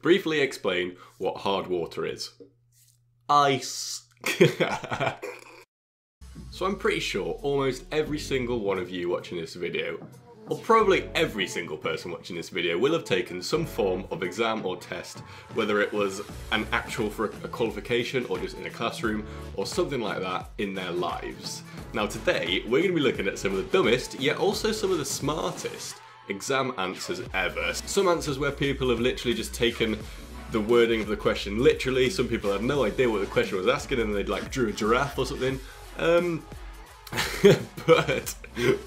Briefly explain what hard water is. Ice. So I'm pretty sure almost every single one of you watching this video, or probably every single person watching this video, will have taken some form of exam or test, whether it was an actual for a qualification or just in a classroom or something like that in their lives. Now today we're going to be looking at some of the dumbest, yet also some of the smartest exam answers ever. Some answers where people have literally just taken the wording of the question literally. Some people had no idea what the question was asking and they'd like drew a giraffe or something. But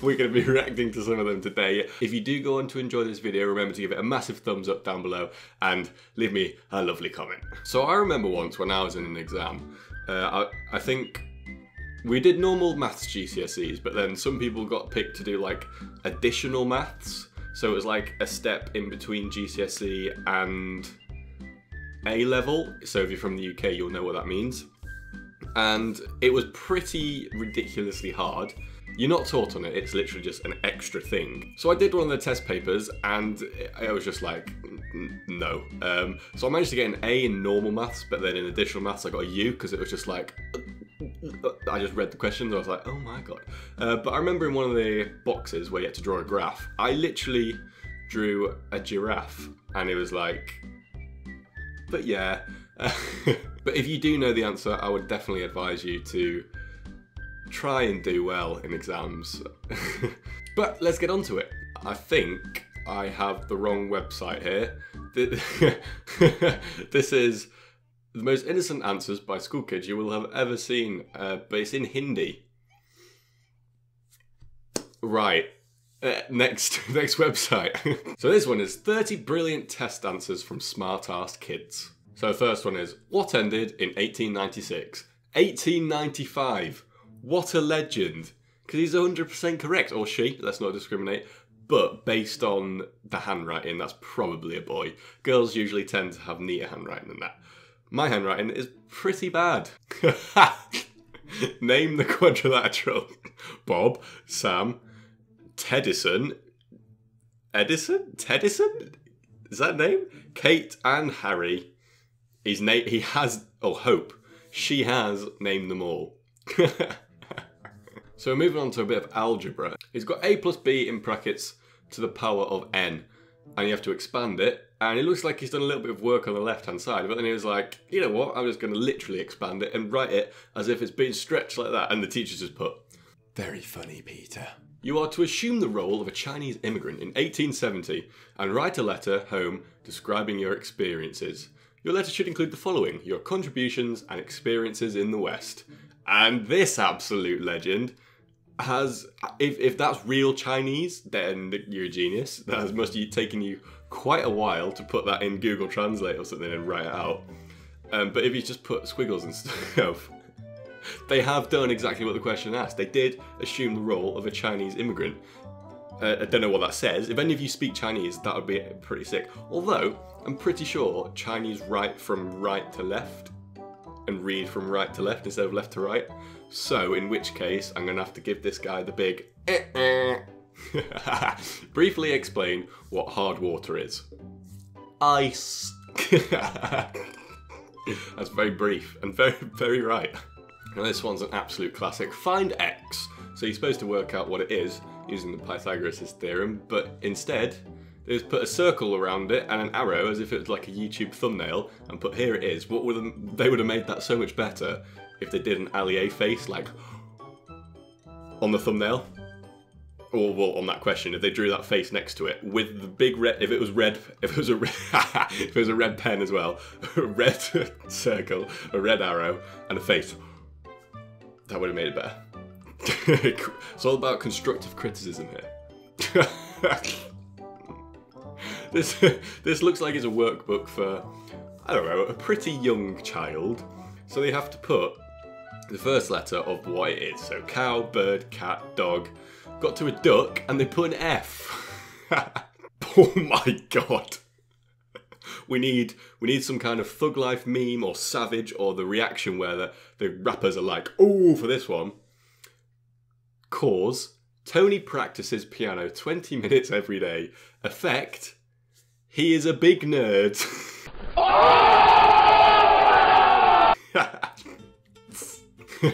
we're going to be reacting to some of them today. If you do go on to enjoy this video, remember to give it a massive thumbs up down below and leave me a lovely comment. So I remember once when I was in an exam, I think we did normal maths GCSEs, but then some people got picked to do like additional maths. So it was like a step in between GCSE and A level. So if you're from the UK, you'll know what that means. And it was pretty ridiculously hard. You're not taught on it, it's literally just an extra thing. So I did one of the test papers and I was just like, no. So I managed to get an A in normal maths, but then in additional maths I got a U because it was just like, I just read the questions and I was like, oh my god. But I remember in one of the boxes where you had to draw a graph, I literally drew a giraffe and it was like, but yeah. But if you do know the answer, I would definitely advise you to try and do well in exams. But let's get on to it. I think I have the wrong website here. This is the most innocent answers by school kids you will have ever seen, but it's in Hindi. Right. Next website. So this one is 30 brilliant test answers from SmartArtKids. So the first one is, what ended in 1896? 1895. What a legend. Because he's 100% correct, or she, let's not discriminate. But based on the handwriting, that's probably a boy. Girls usually tend to have neater handwriting than that. My handwriting is pretty bad. Name the quadrilateral. Bob, Sam, Tedison. Edison? Tedison? Is that name? Kate and Harry. He has, oh, Hope. She has named them all. So moving on to a bit of algebra. He's got a plus b in brackets to the power of n. And you have to expand it. And it looks like he's done a little bit of work on the left-hand side. But then he was like, you know what? I'm just going to literally expand it and write it as if it's being stretched like that. And the teacher just put, very funny, Peter. You are to assume the role of a Chinese immigrant in 1870 and write a letter home describing your experiences. Your letter should include the following: your contributions and experiences in the West. And this absolute legend has, if that's real Chinese, then you're a genius. That must have taken you quite a while to put that in Google Translate or something and write it out. But if you just put squiggles and stuff, they have done exactly what the question asked. They did assume the role of a Chinese immigrant. I don't know what that says. If any of you speak Chinese, that would be pretty sick. Although, I'm pretty sure Chinese write from right to left and read from right to left instead of left to right. So, in which case, I'm going to have to give this guy the big Briefly explain what hard water is. Ice. That's very brief and very, very right. Now this one's an absolute classic. Find x. So you're supposed to work out what it is using the Pythagoras' theorem, but instead they just put a circle around it and an arrow as if it was like a YouTube thumbnail and put here it is. They would have made that so much better if they did an Allier face like on the thumbnail. Or well, on that question, if they drew that face next to it with the big red, if it was a red pen as well, a red circle, a red arrow, and a face, that would have made it better. It's all about constructive criticism here. This looks like it's a workbook for, I don't know, a pretty young child. So they have to put the first letter of what it is. So cow, bird, cat, dog. Got to a duck and they put an F. Oh my god. We need some kind of thug life meme or savage or the reaction where the rappers are like, oh, for this one. Cause, Tony practices piano 20 minutes every day. Effect, He is a big nerd.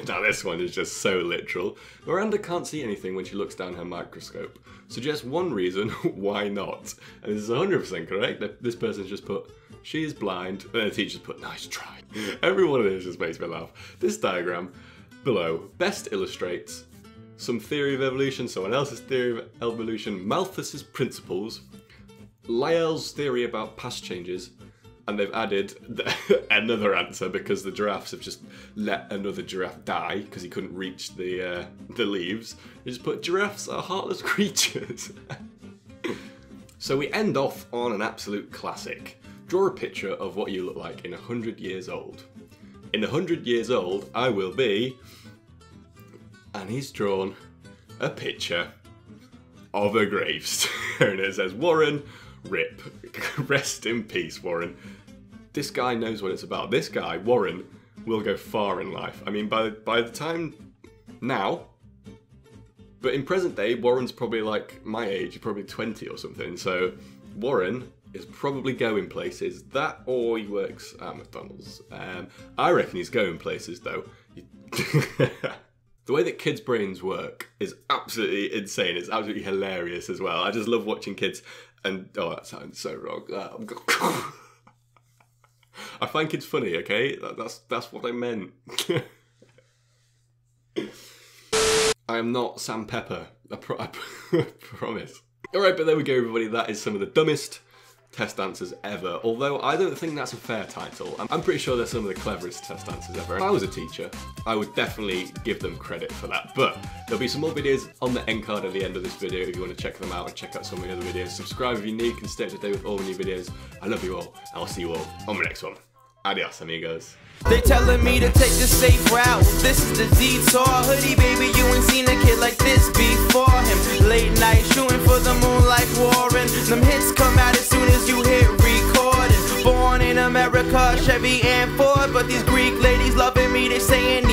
Now this one is just so literal. Miranda can't see anything when she looks down her microscope. Suggest one reason why not. And this is 100% correct. This person's just put, she is blind. And the teacher's put, nice try. Every one of these just makes me laugh. This diagram below best illustrates some theory of evolution, someone else's theory of evolution, Malthus's principles, Lyell's theory about past changes, and they've added another answer because the giraffes have just let another giraffe die because he couldn't reach the leaves. They just put, giraffes are heartless creatures. So we end off on an absolute classic. Draw a picture of what you look like in 100 years old. In 100 years old, I will be... And he's drawn a picture of a gravestone. And it says, Warren, RIP. Rest in peace, Warren. This guy knows what it's about. This guy, Warren, will go far in life. I mean, by the time now, but in present day, Warren's probably like my age, probably 20 or something. So Warren is probably going places. That or he works at McDonald's. I reckon he's going places though. The way that kids' brains work is absolutely insane. It's absolutely hilarious as well. I just love watching kids and... Oh, that sounds so wrong. I find kids funny, okay? That's what I meant. I am not Sam Pepper. I promise. Alright, but there we go, everybody. That is some of the dumbest test answers ever, although I don't think that's a fair title. I'm pretty sure they're some of the cleverest test answers ever. If I was a teacher, I would definitely give them credit for that, but there'll be some more videos on the end card at the end of this video if you want to check them out and check out some of the other videos. Subscribe if you're new, can stay up to date with all the new videos. I love you all, and I'll see you all on the next one. Adios, amigos. They telling me to take the safe route. This is the detour. Hoodie baby, you ain't seen a kid like this before him. Late night shooting for the moon like Warren. Them hits come out as soon as you hit recording. Born in America, Chevy and Ford, but these Greek ladies loving me, they saying